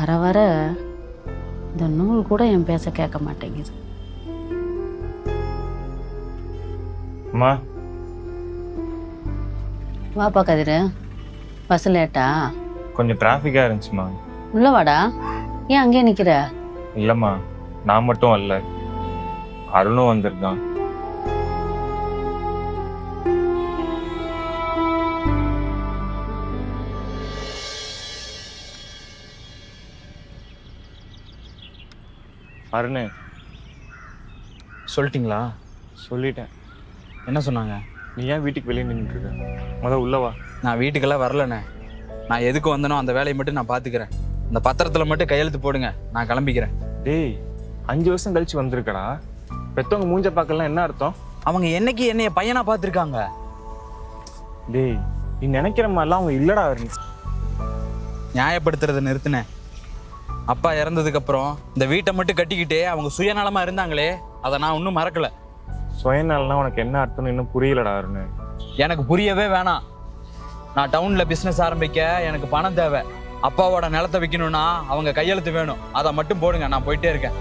வர வர இந்த நூல் கூட என் பேச கேட்க மாட்டேங்குது. அம்மா வாப்பா கதிரு, பஸ் லேட்டா? கொஞ்சம் டிராஃபிக்காக இருந்துச்சுமா. உள்ள வாடா. ஏன் அங்கேயே நிற்கிற? இல்லைம்மா, நான் மட்டும் வரல, அருணும் வந்திருக்கான். அருண், சொல்லிட்டீங்களா? சொல்லிட்டேன். என்ன சொன்னாங்க? நீ ஏன் வீட்டுக்கு வெளியே நின்றுட்டு இருக்க? உள்ளவா. நான் வீட்டுக்கெல்லாம் வரலண்ணே. நான் எதுக்கு வந்தனோ அந்த வேலையை மட்டும் நான் பார்த்துக்கிறேன். இந்த பத்திரத்தில் மட்டும் கையெழுத்து போடுங்க, நான் கிளம்பிக்கிறேன். டேய், 5 வருஷம் கழிச்சு வந்திருக்கடா. பெத்தவங்க மூஞ்ச பார்க்கலாம் என்ன அர்த்தம்? அவங்க என்னைக்கு என்னைய பையனா பார்த்துருக்காங்க? டேய், நீ நினைக்கிற மாதிரிலாம் அவங்க இல்லடா அருண். நியாயப்படுத்துறதை நிறுத்தினேன். அப்பா இறந்ததுக்கு அப்புறம் இந்த வீட்டை மட்டும் கட்டிக்கிட்டே அவங்க சுயநலமா இருந்தாங்களே, அதை நான் இன்னும் மறக்கல. சுயநலம்னா உனக்கு என்ன அர்த்தம்னு இன்னும் புரியலடா அருண். எனக்கு புரியவே வேணாம். நான் டவுன்ல பிசினஸ் ஆரம்பிக்க எனக்கு பணம் தேவை. அப்பாவோட நிலத்தை விற்கணும்னா அவங்க கையெழுத்து வேணும். அதை மட்டும் போடுங்க, நான் போயிட்டே இருக்கேன்.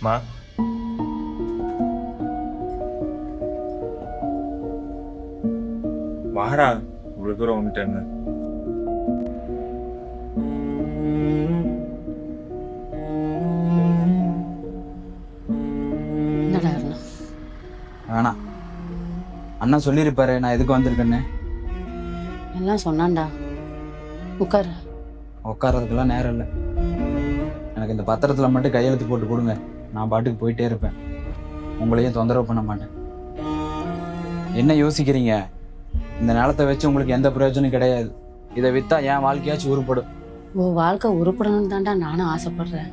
மா, வாடா, இவ்வளவு தூரம் வந்துட்டேன்னு. என்னடா அருண்? வேணாம், அண்ணா சொல்லியிருப்பாரு நான் எதுக்கு வந்திருக்கேன்னு. எல்லாம் சொன்னான்டா. உட்காரு. உட்காரதுக்கெல்லாம் நேரம் இல்லை. எனக்கு இந்த பத்திரத்தில் மட்டும் கையெழுத்து போட்டு கொடுங்க, நான் பாட்டுக்கு போயிட்டே இருப்பேன். உங்களையும் தொந்தரவு பண்ண மாட்டேன். என்ன யோசிக்கிறீங்க? இந்த நிலத்தை வச்சு உங்களுக்கு எந்த பிரயோஜனம் கிடையாது. இதை விற்றா என் வாழ்க்கையாச்சும் உருப்படும். உன் வாழ்க்கை உருப்படணும்னு தான்டா நானும் ஆசைப்படுறேன்.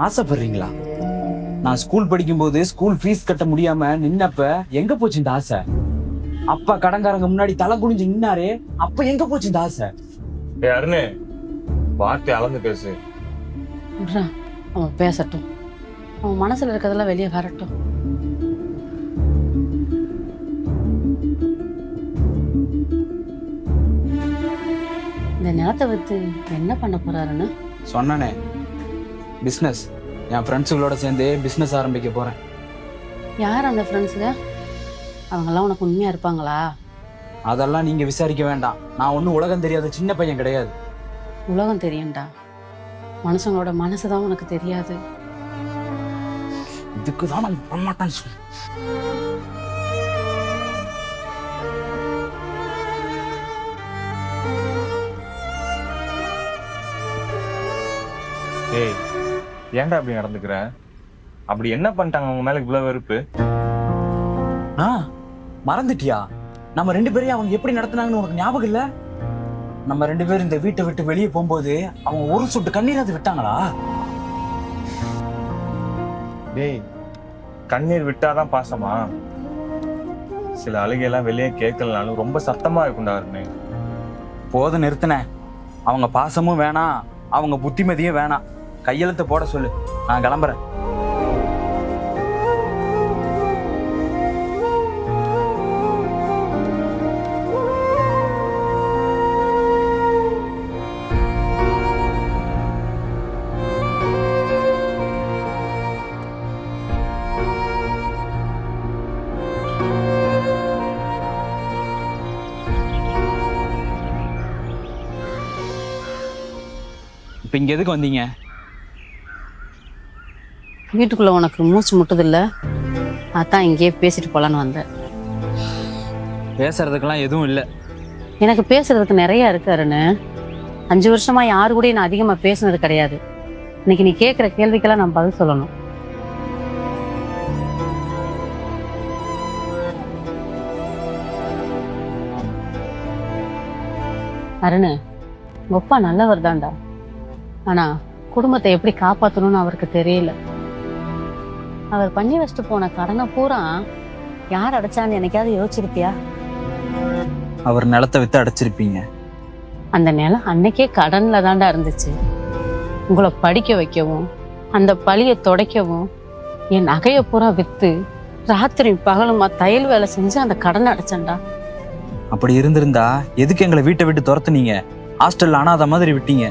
ஆசைப்படுறீங்களா? நான் ஸ்கூல் படிக்கும்போது ஸ்கூல் ஃபீஸ் கட்ட முடியாம நின்னப்ப எங்க போச்சு இந்த ஆசை? அப்பா கடன்காரங்க முன்னாடி தலை குனிஞ்சு நின்னாரே, அப்ப எங்க போச்சு இந்த ஆசை? டேய் அருண், வார்த்தை அளந்து பேசு. விட்றா, அவன் பேசட்டும். அவன் மனசுல இருக்கிறதெல்லாம் வெளியே வரட்டும். இந்த நிலத்தை வித்து என்ன பண்ண போறாருன்னு சொன்னனே, பிஸ்னஸ். என் ஃப்ரெண்ட்ஸுகளோட சேர்ந்து பிஸ்னஸ் ஆரம்பிக்க போறேன். யார் அந்த ஃப்ரெண்ட்ஸுங்க? அவங்கெல்லாம் உனக்கு உண்மையா இருப்பாங்களா? அதெல்லாம் நீங்க விசாரிக்க வேண்டாம். நான் ஒன்றும் உலகம் தெரியாத சின்ன பையன் கிடையாது. உலகம் தெரியும்டா, மனுஷங்களோட மனசுதான் உனக்கு தெரியாது. இதுக்கு தான் நான் பண்ணமாட்டேன்னு சொல்லு. ஏய், ஏன்டா அப்படி நடந்துக்கிற? அப்படி என்ன பண்ணிட்டாங்க அவங்க மேல இவ்வளவு வெறுப்பு? மறந்துட்டியா? நம்ம 2 பேரையும் அவங்க எப்படி நடத்துனாங்கன்னு உனக்கு ஞாபகம் இல்ல? நம்ம 2 பேரும் இந்த வீட்டை விட்டு வெளியே போகும்போது அவங்க ஒரு சொட்டு கண்ணீராது விட்டாங்களா? டேய், கண்ணீர் விட்டாதான் பாசமா? சில அழுகையெல்லாம் வெளியே கேட்கலனாலும் ரொம்ப சத்தமா இருக்கும்டா அருண். போதும், நிறுத்தினேன். அவங்க பாசமும் வேணாம், அவங்க புத்திமதியும் வேணாம். கையெழுத்து போட சொல்லு, நான் கிளம்புறேன். இப்போ இங்கே எதுக்கு வந்தீங்க? வீட்டுக்குள்ள உனக்கு மூச்சு முட்டுதில்ல, அதான் இங்கேயே பேசிட்டு போலான்னு வந்தேன். பேசுறதுக்கெல்லாம் எதுவும் இல்லை. எனக்கு பேசுறதுக்கு நிறைய இருக்கு அருண். 5 வருஷமா யாரு கூட நான் அதிகமா பேசுனது கிடையாது. இன்னைக்கு நீ கேட்குற கேள்விக்கெல்லாம் நான் பதில் சொல்லணும். அருண், உங்க அப்பா நல்லவர் தான்டா. ஆனா குடும்பத்தை எப்படி காப்பாற்றணும்னு அவருக்கு தெரியல. அவர் பண்ணி வச்சுட்டு போன கடனை பூரா யார் அடைச்சான்னு என்னைக்காவது யோசிச்சிருப்பியா? அவர் நிலத்தை வித்து அடைச்சிருப்பீங்க. அந்த நிலம் அன்னைக்கே கடன்ல தாண்டா இருந்துச்சு. உங்களை படிக்க வைக்கவும் அந்த பழியை துடைக்கவும் என் நகையை பூரா வித்து ராத்திரி பகலுமா தையல் வேலை செஞ்சு அந்த கடனை அடைச்சேன்டா. அப்படி இருந்திருந்தா எதுக்கு எங்களை வீட்டை விட்டு துரத்துனீங்க? ஹாஸ்டல்ல அனாதை மாதிரி விட்டீங்க.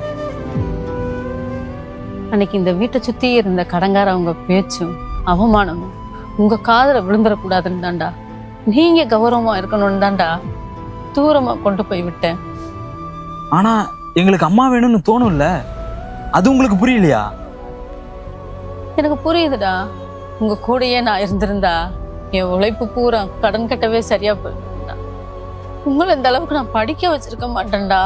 அன்னைக்கு இந்த வீட்டை சுத்தி இருந்த கடங்காரவங்க பேச்சும் அவமானமும் உங்க காதுல விழுந்துடக்கூடாதுன்னு தான்டா, நீங்க கௌரவமா இருக்கணும்னு தான்டா தூரமா கொண்டு போய் விட்டேன். ஆனா எங்களுக்கு அம்மா வேணும்னு தோணும்ல, அது உங்களுக்கு புரியலையா? எனக்கு புரியுதுடா, உங்க கூடயே நான் இருந்திருந்தா என் உழைப்பு பூரா கடன் கட்டவே சரியா போயிருந்தா. உங்களை இந்த அளவுக்கு நான் படிக்க வச்சிருக்க மாட்டேன்டா.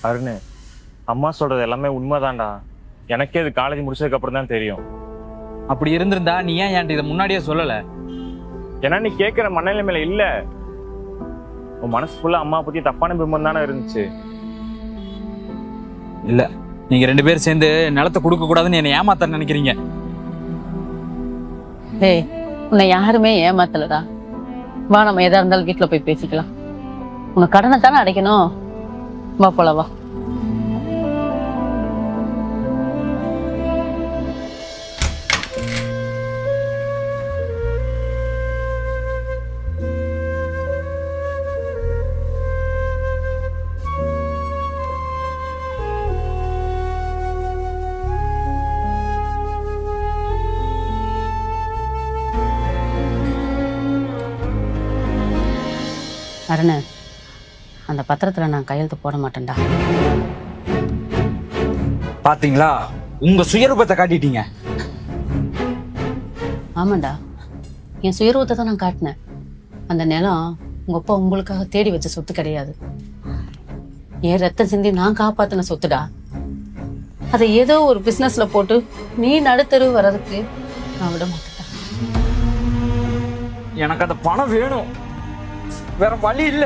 அருண், அம்மா சொல்றது எல்லாமே உண்மைதான்டா. எனக்கே இது காலேஜ் முடிச்சதுக்கு அப்புறம் தான் தெரியும். அப்படி இருந்திருந்தா நீ ஏன் என்கிட்ட இதை முன்னாடியே சொல்லல? ஏன்னா நீ கேட்கிற மனநிலைமையில இல்ல. உன் மனசு ஃபுல்லா அம்மா பத்தி தப்பான பிம்பம் தானே இருந்துச்சு. இல்ல, நீங்க 2 பேரும் சேர்ந்து நிலத்தை கொடுக்க கூடாதுன்னு என்னை ஏமாத்த நினைக்கிறீங்க. டேய், உன்னை யாருமே ஏமாத்தலடா. வா, நம்ம எதா இருந்தாலும் வீட்டுல போய் பேசிக்கலாம். உனக்கு கடனை தானே அடைக்கணும். வா போல வா. அருண், அந்த பத்திரத்துல நான் கையெழுத்து போட மாட்டேன்டா. பாத்தீங்களா, உங்க சுயரூபத்தை காட்டிட்டீங்க. ஆமாண்டா, என் சுயரூபத்தை தான் நான் காட்டினேன். அந்த நிலம் உங்க அப்பா உங்களுக்காக தேடி வச்ச சொத்து கிடையாது. என் ரத்தம் சிந்தி நான் காப்பாத்தின சொத்துடா. அதை ஏதோ ஒரு பிசினஸ்ல போட்டு நீ நடுத்தரு வர்றதுக்கு நான் விட மாட்டேன்டா. எனக்கு அந்த பணம் வேணும், வேற வழி இல்ல.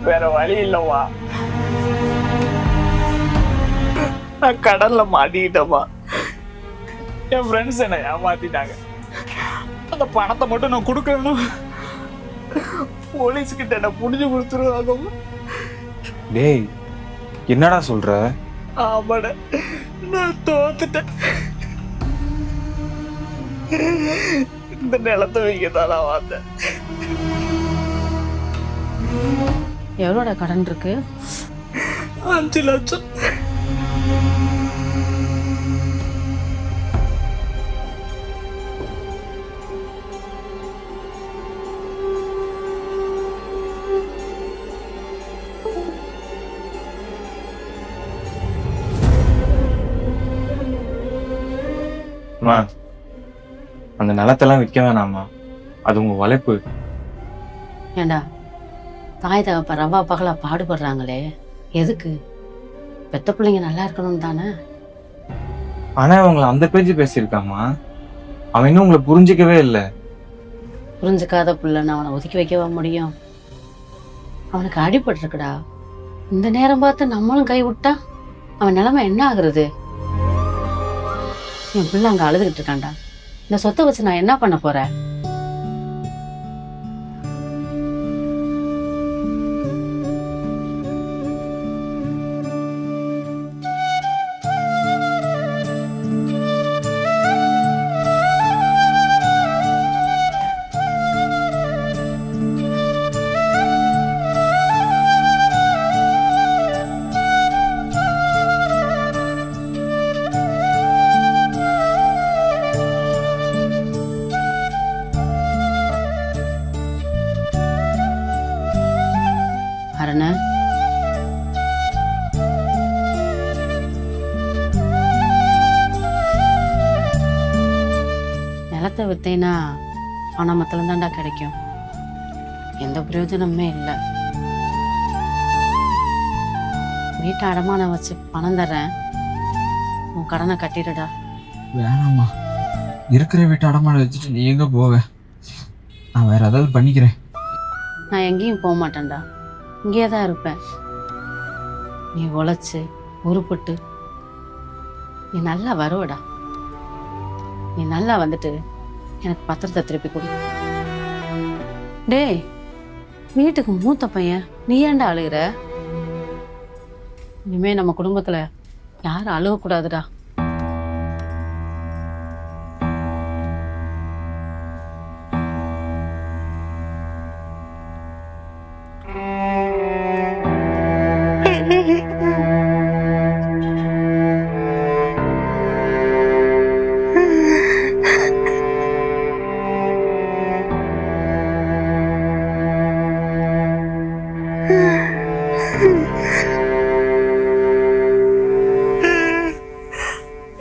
வேற வழி இல்லவா? நான் கடல்ல மாட்டிக்கிட்டப்பா. என் ஃப்ரெண்ட்ஸ் என்ன ஏமாத்திட்டாங்க. அந்த பணத்தை மட்டும் நான் கொடுக்கணும். போலீஸ்கிட்ட என்ன புடிஞ்சு கொடுத்துருவாங்க. டேய், என்னடா சொல்ற? ஆமாட, நான் தோத்துட்டேன். இந்த நிலத்தை வைக்கதான் நான் வந்தேன். எவ்வளோட கடன் இருக்கு? 5 லட்சம். அந்த நிலத்தெல்லாம் விற்க வேணாமா? அது உங்க உழைப்பு. ஏண்டா, தாய் தகப்ப ரவா பகலா பாடுபடுறாங்களே, எதுக்கு? பெத்த பிள்ளைங்க நல்லா இருக்கணும் தானே. ஆனா அவங்கள அந்த பேச்சு பேசியிருக்காமா. அவன் இன்னும் உங்களை புரிஞ்சிக்கவே இல்லை. புரிஞ்சுக்காத பிள்ளைன்னு அவனை ஒதுக்கி வைக்கவா முடியும்? அவனுக்கு அடிபட்டிருக்குடா. இந்த நேரம் பார்த்து நம்மளும் கை விட்டா அவன் நிலைமை என்ன ஆகுறது? என் பிள்ளை அங்க அழுதுகிட்டு இருக்கான்டா. இந்த சொத்தை வச்சு நான் என்ன பண்ண போறேன்? அருண, நிலத்தை வித்தேன்னா பணம் மத்தலம் தான்டா கிடைக்கும். எந்த பிரயோஜனமே இல்லை. வீட்டை அடமானம் வச்சு பணம் தர்றேன், உன் கடனை கட்டிடுடா. வேணாமா, இருக்கிற வீட்டை அடமானம் வச்சுட்டு நீ எங்க போவ? நான் வேற ஏதாவது பண்ணிக்கிறேன். நான் எங்கேயும் போக மாட்டேன்டா, இங்கேயே தான் இருப்பேன். நீ உழைச்சு உருப்பட்டு நீ நல்லா வருவடா. நீ நல்லா வந்துட்டு எனக்கு பத்திரத்தை திருப்பி கொடு. டேய், வீட்டுக்கு மூத்த பையன், நீ ஏன்டா அழுகிற? இனிமே நம்ம குடும்பத்துல யாரும் அழுகக்கூடாதுடா.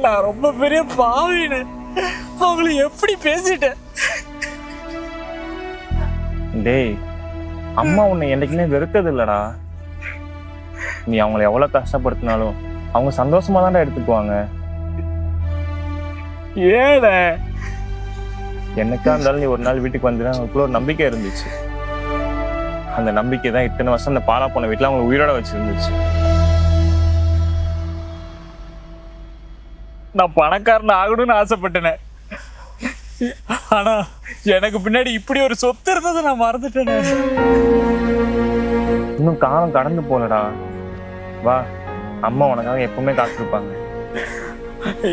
நான் ரொம்ப பெரிய பாவின்னு அவங்கள எப்படி பேசிட்டேன். டேய், அம்மா உன்னை என்னைக்குமே வெறுத்தது இல்லடா. நீ அவங்கள எவ்வளவு கஷ்டப்படுத்தினாலும் அவங்க சந்தோஷமா தான்டா எடுத்துக்குவாங்க. ஏட என்னக்கா இருந்தாலும் நீ ஒரு நாள் வீட்டுக்கு வந்தீங்கன்னா அவங்களுக்குள்ள ஒரு நம்பிக்கை இருந்துச்சு. அந்த நம்பிக்கை தான் இத்தனை வருஷம் அந்த பாலா போன வீட்டுல அவங்களை உயிரோட வச்சிருந்துச்சு. நான் பணக்காரன் ஆகணும்னு ஆசைப்பட்டேனே, ஆனா எனக்கு பின்னாடி இப்படி ஒரு சொத்து இருந்ததை நான் மறந்துட்டேனே. இன்னும் காலம் கடந்து போலடா. வா, அம்மா உனக்காக எப்பவுமே காத்திருப்பாங்க.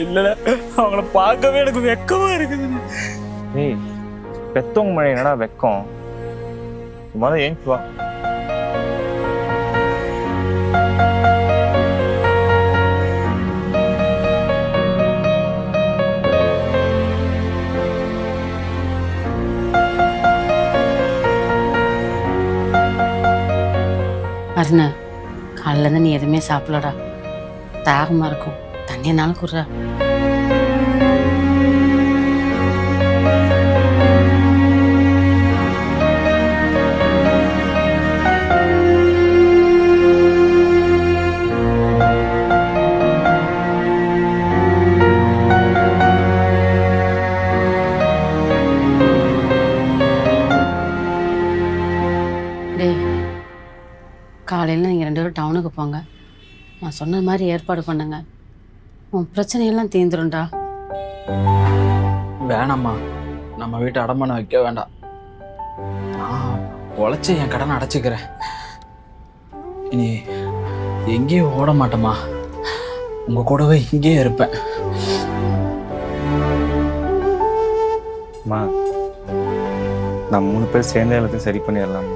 இல்ல, அவங்கள பார்க்கவே எனக்கு வெக்கமா இருக்குது. ஏய், பெத்தவங்க மழை என்னடா வெக்கம்? முதல்ல ஏன் வா. அருணா, காலைல இருந்து நீ எதுவுமே சாப்பிடலடா. தாகமா இருக்கும், தண்ணியனாலும் குடுறா. டேய், காலையில் நீங்கள் 2 பேரும் டவுனுக்கு போங்க. நான் சொன்ன மாதிரி ஏற்பாடு பண்ணுங்க. உன் பிரச்சனையெல்லாம் தீந்துரும்டா. வேணாம்மா, நம்ம வீட்டை அடமானம் வைக்க வேண்டாம். நான் உழைச்சி என் கடனை அடைச்சிக்கிறேன். இனி எங்கேயும் ஓட மாட்டேம்மா, உங்கள் கூடவே இங்கேயே இருப்பேன். அம்மா, நம்ம 3 பேர் சேர்ந்த எல்லாத்தையும் சரி பண்ணிடலாம்.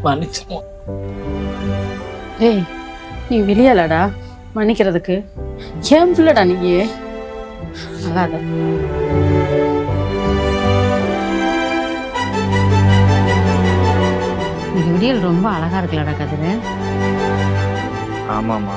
மன்னிச்சிருவோம். டேய், நீ வெளியாலடா மன்னிக்கிறதுக்கு. ஏன் பிள்ளடா நீ? அழாத. இந்த விடியல் ரொம்ப அழகா இருக்குல்லடா கதிரு. ஆமாம்மா,